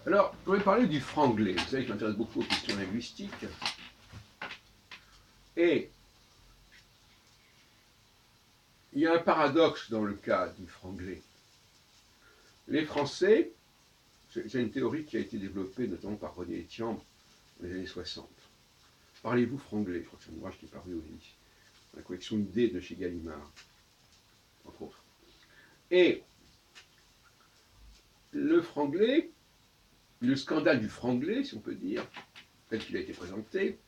Alors, je vais parler du franglais. Vous savez que je m'intéresse beaucoup aux questions linguistiques. Et il y a un paradoxe dans le cas du franglais. Les Français, c'est une théorie qui a été développée notamment par René Etienne dans les années 60. Parlez-vous franglais? Je crois que c'est un ouvrage qui est paru dans la collection Idées de chez Gallimard, entre autres. Et le franglais, le scandale du franglais, si on peut dire, tel qu'il a été présenté,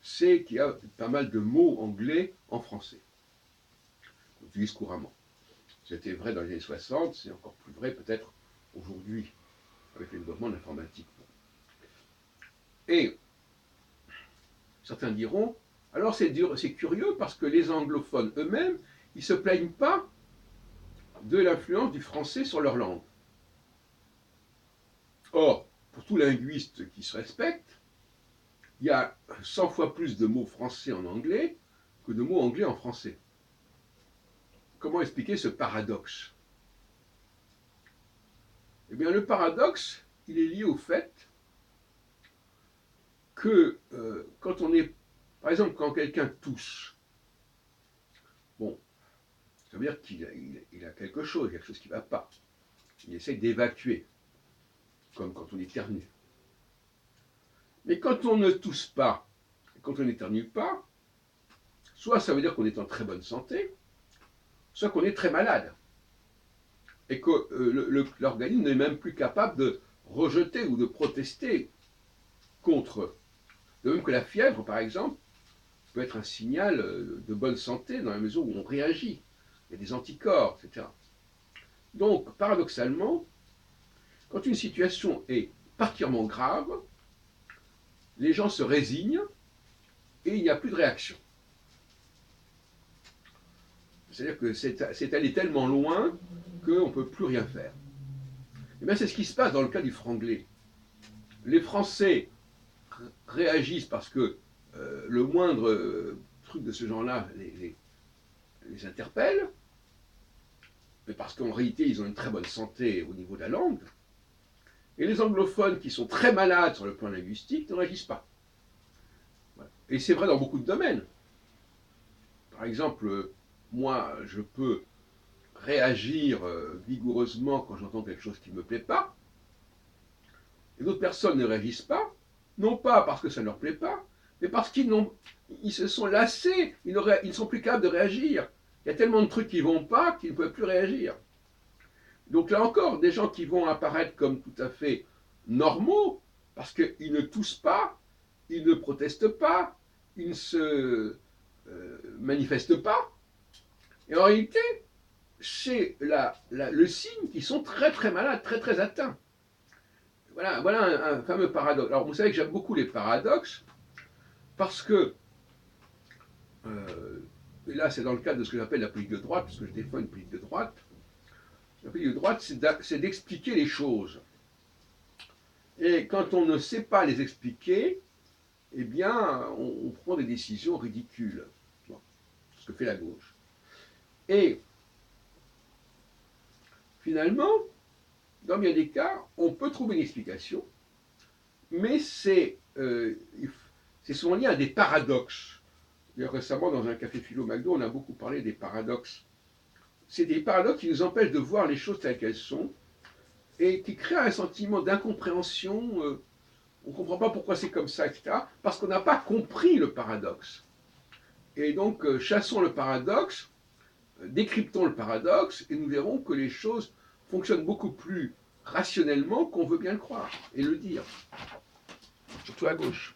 c'est qu'il y a pas mal de mots anglais en français, qu'on utilise couramment. C'était vrai dans les années 60, c'est encore plus vrai peut-être aujourd'hui, avec le développement de l'informatique. Et certains diront, alors c'est curieux parce que les anglophones eux-mêmes, ils ne se plaignent pas de l'influence du français sur leur langue. Or, pour tout linguiste qui se respecte, il y a 100 fois plus de mots français en anglais que de mots anglais en français. Comment expliquer ce paradoxe? Eh bien, le paradoxe, il est lié au fait que quand on est, par exemple, quand quelqu'un tousse, bon, ça veut dire qu'il a quelque chose qui ne va pas. Il essaie d'évacuer, comme quand on éternue. Mais quand on ne tousse pas, quand on n'éternue pas, soit ça veut dire qu'on est en très bonne santé, soit qu'on est très malade. Et que l'organisme n'est même plus capable de rejeter ou de protester contre. De même que la fièvre, par exemple, peut être un signal de bonne santé dans la mesure où on réagit. Il y a des anticorps, etc. Donc, paradoxalement, quand une situation est particulièrement grave, les gens se résignent et il n'y a plus de réaction. C'est-à-dire que c'est allé tellement loin qu'on ne peut plus rien faire. Et bien c'est ce qui se passe dans le cas du franglais. Les Français réagissent parce que le moindre truc de ce genre-là les interpelle, mais parce qu'en réalité ils ont une très bonne santé au niveau de la langue. Et les anglophones qui sont très malades sur le plan linguistique ne réagissent pas. Voilà. Et c'est vrai dans beaucoup de domaines. Par exemple, moi, je peux réagir vigoureusement quand j'entends quelque chose qui ne me plaît pas, et d'autres personnes ne réagissent pas, non pas parce que ça ne leur plaît pas, mais parce qu'ils se sont lassés, ils ne sont plus capables de réagir. Il y a tellement de trucs qui ne vont pas qu'ils ne peuvent plus réagir. Donc là encore, des gens qui vont apparaître comme tout à fait normaux, parce qu'ils ne toussent pas, ils ne protestent pas, ils ne se manifestent pas. Et en réalité, c'est le signe qu'ils sont très très malades, très très atteints. Voilà un fameux paradoxe. Alors vous savez que j'aime beaucoup les paradoxes, parce que, et là c'est dans le cadre de ce que j'appelle la politique de droite, parce que je défends une politique de droite. La politique de droite, c'est d'expliquer les choses. Et quand on ne sait pas les expliquer, eh bien, on prend des décisions ridicules. Bon, ce que fait la gauche. Et finalement, dans bien des cas, on peut trouver une explication, mais c'est souvent lié à des paradoxes. D'ailleurs, récemment, dans un café philo McDo, on a beaucoup parlé des paradoxes. C'est des paradoxes qui nous empêchent de voir les choses telles qu'elles sont et qui créent un sentiment d'incompréhension. On ne comprend pas pourquoi c'est comme ça, etc. Parce qu'on n'a pas compris le paradoxe. Et donc, chassons le paradoxe, décryptons le paradoxe, et nous verrons que les choses fonctionnent beaucoup plus rationnellement qu'on veut bien le croire et le dire. Surtout à gauche.